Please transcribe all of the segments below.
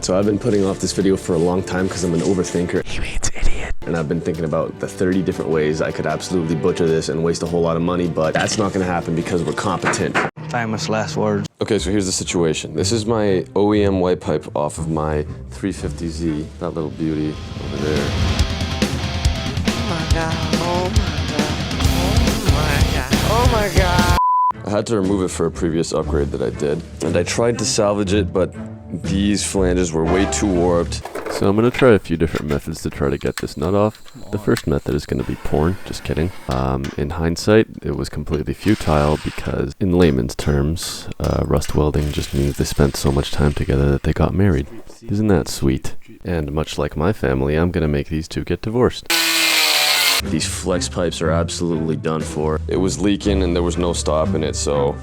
So I've been putting off this video for a long time because I'm an overthinker. He means idiot. And I've been thinking about the 30 different ways I could absolutely butcher this and waste a whole lot of money, but that's not gonna happen because we're competent. Famous last words. Okay, so here's the situation. This is my OEM Y-pipe off of my 350Z, that little beauty over there. Oh my god, oh my god, oh my god, oh my god. I had to remove it for a previous upgrade that I did, and I tried to salvage it, but these flanges were way too warped. So I'm gonna try a few different methods to try to get this nut off. The first method is gonna be porn, just kidding. In hindsight, it was completely futile because in layman's terms, rust welding just means they spent so much time together that they got married. Isn't that sweet? And much like my family, I'm gonna make these two get divorced. These flex pipes are absolutely done for. It was leaking and there was no stopping it, so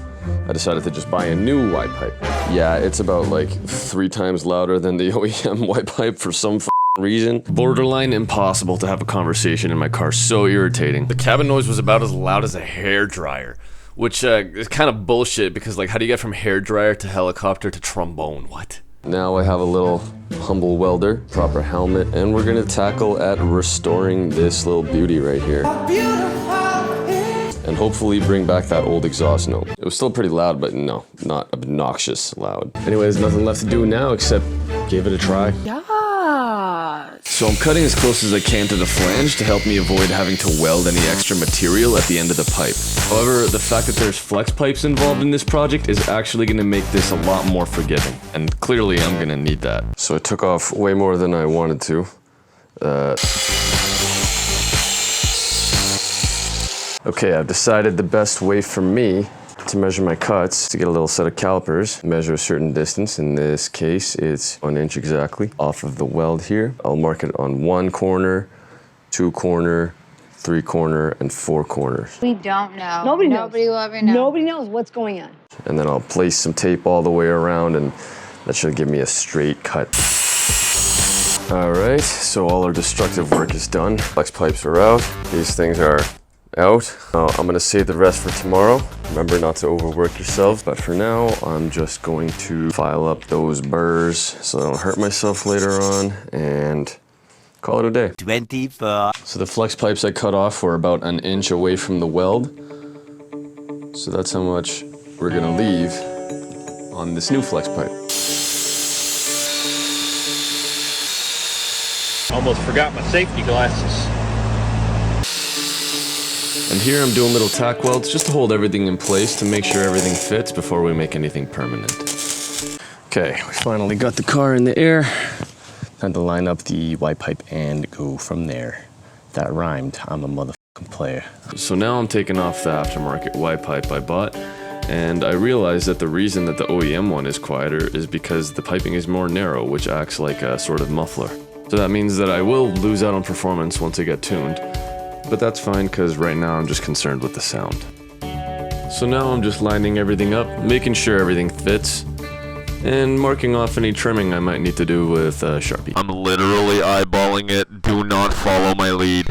I decided to just buy a new Y-pipe. Yeah, it's about like 3 times louder than the OEM Y-pipe for some reason. Borderline impossible to have a conversation in my car, so irritating. The cabin noise was about as loud as a hairdryer, which is kind of bullshit because like how do you get from hairdryer to helicopter to trombone? What? Now I have a little humble welder, proper helmet, and we're gonna tackle at restoring this little beauty right here. And hopefully bring back that old exhaust note. It was still pretty loud, but no, not obnoxious loud. Anyways, nothing left to do now except give it a try. Yeah. So I'm cutting as close as I can to the flange to help me avoid having to weld any extra material at the end of the pipe. However, the fact that there's flex pipes involved in this project is actually going to make this a lot more forgiving. And clearly I'm going to need that. So I took off way more than I wanted to. Okay, I've decided the best way for me to measure my cuts to get a little set of calipers, measure a certain distance. In this case, it's 1 inch exactly off of the weld here. I'll mark it on 1 corner, 2 corner, 3 corner, and 4 corners. We don't know. Nobody knows. Nobody will ever know. Nobody knows what's going on. And then I'll place some tape all the way around, and that should give me a straight cut. All right, so all our destructive work is done. Flex pipes are out. These things are out. I'm gonna save the rest for tomorrow. Remember not to overwork yourselves, but for now, I'm just going to file up those burrs so I don't hurt myself later on and call it a day. 24. So the flex pipes I cut off were about 1 inch away from the weld. So that's how much we're gonna leave on this new flex pipe. Almost forgot my safety glasses. And here I'm doing little tack welds just to hold everything in place to make sure everything fits before we make anything permanent. Okay, we finally got the car in the air. Time to line up the Y-pipe and go from there. That rhymed. I'm a motherfucking player. So now I'm taking off the aftermarket Y-pipe I bought, and I realized that the reason that the OEM one is quieter is because the piping is more narrow, which acts like a sort of muffler. So that means that I will lose out on performance once I get tuned. But that's fine because right now I'm just concerned with the sound. So now I'm just lining everything up, making sure everything fits, and marking off any trimming I might need to do with Sharpie. I'm literally eyeballing it. Do not follow my lead.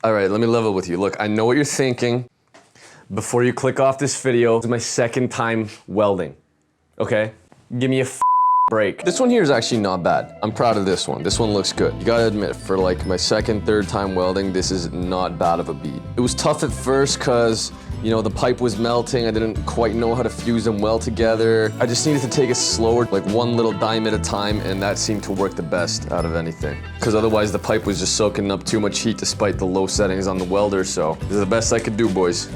All right, let me level with you. Look, I know what you're thinking. Before you click off this video, this is my 2nd time welding, okay? Give me a break. This one here is actually not bad. I'm proud of this one. This one looks good. You gotta admit, for like my 2nd, 3rd time welding, this is not bad of a beat. It was tough at first because, you know, the pipe was melting. I didn't quite know how to fuse them well together. I just needed to take it slower, like 1 little dime at a time, and that seemed to work the best out of anything. Because otherwise the pipe was just soaking up too much heat despite the low settings on the welder, so this is the best I could do, boys.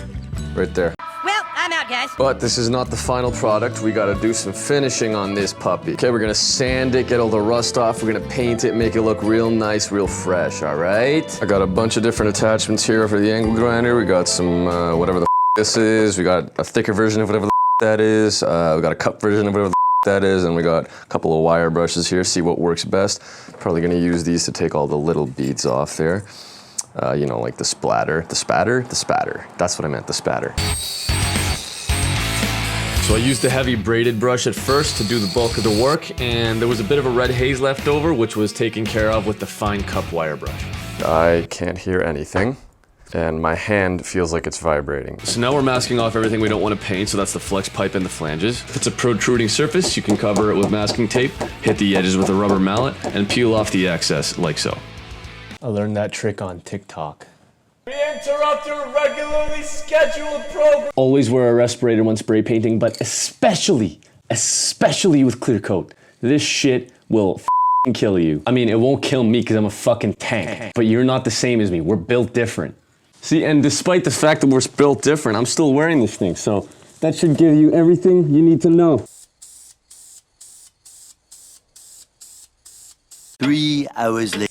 Right there. Well, I'm out, guys. But this is not the final product. We gotta do some finishing on this puppy. Okay, we're gonna sand it, get all the rust off. We're gonna paint it, make it look real nice, real fresh, all right? I got a bunch of different attachments here for the angle grinder. We got some, whatever the this is. We got a thicker version of whatever the that is. We got a cup version of whatever the that is. And we got a couple of wire brushes here, see what works best. Probably gonna use these to take all the little beads off there. You know, like the splatter. The spatter? The spatter. That's what I meant, the spatter. So I used the heavy braided brush at first to do the bulk of the work, and there was a bit of a red haze left over, which was taken care of with the fine cup wire brush. I can't hear anything. and my hand feels like it's vibrating. So now we're masking off everything we don't want to paint, so that's the flex pipe and the flanges. If it's a protruding surface, you can cover it with masking tape, hit the edges with a rubber mallet, and peel off the excess, like so. I learned that trick on TikTok. We interrupt your regularly scheduled program. Always wear a respirator when spray painting, but especially with clear coat. This shit will f***ing kill you. I mean, it won't kill me because I'm a fucking tank, but you're not the same as me. We're built different. See, and despite the fact that we're built different, I'm still wearing this thing, so that should give you everything you need to know. 3 hours later.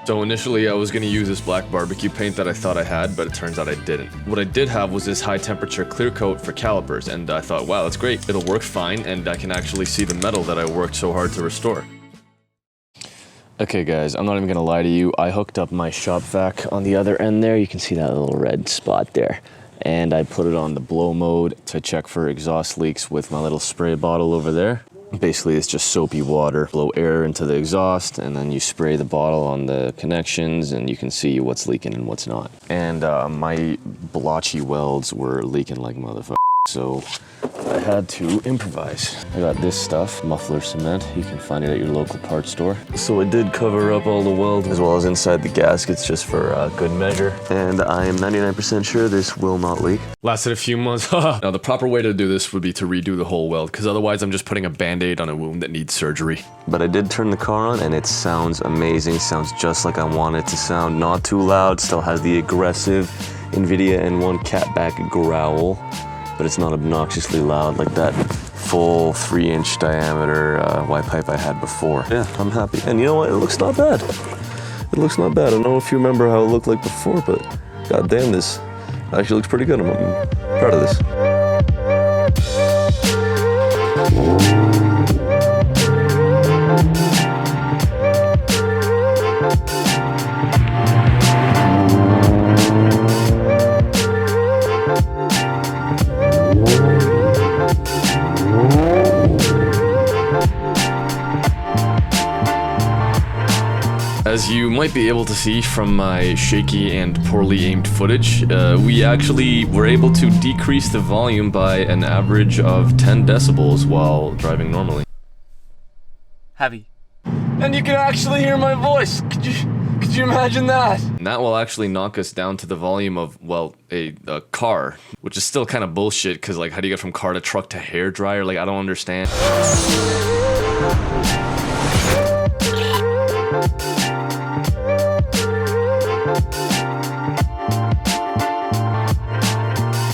So initially I was going to use this black barbecue paint that I thought I had, but it turns out I didn't. What I did have was this high temperature clear coat for calipers, and I thought, wow, that's great. It'll work fine, and I can actually see the metal that I worked so hard to restore. Okay guys, I'm not even gonna lie to you. I hooked up my shop vac on the other end there. You can see that little red spot there. And I put it on the blow mode to check for exhaust leaks with my little spray bottle over there. Basically, it's just soapy water. Blow air into the exhaust, and then you spray the bottle on the connections, and you can see what's leaking and what's not. And my blotchy welds were leaking like motherfuckers, so I had to improvise. I got this stuff, muffler cement. You can find it at your local parts store. So I did cover up all the weld as well as inside the gaskets just for good measure. And I am 99% sure this will not leak. Lasted a few months. Now the proper way to do this would be to redo the whole weld, because otherwise I'm just putting a band-aid on a wound that needs surgery. But I did turn the car on and it sounds amazing. Sounds just like I want it to sound. Not too loud, still has the aggressive NVIDIA N1 catback growl. But it's not obnoxiously loud like that full 3-inch diameter Y-pipe I had before. Yeah, I'm happy. And you know what? It looks not bad. It looks not bad. I don't know if you remember how it looked like before, but goddamn, this actually looks pretty good. I'm proud of this. As you might be able to see from my shaky and poorly aimed footage, we actually were able to decrease the volume by an average of 10 decibels while driving normally. Heavy. And you can actually hear my voice. Could you imagine that? And that will actually knock us down to the volume of, well, a car, which is still kind of bullshit, because, like, how do you get from car to truck to hair dryer? Like, I don't understand.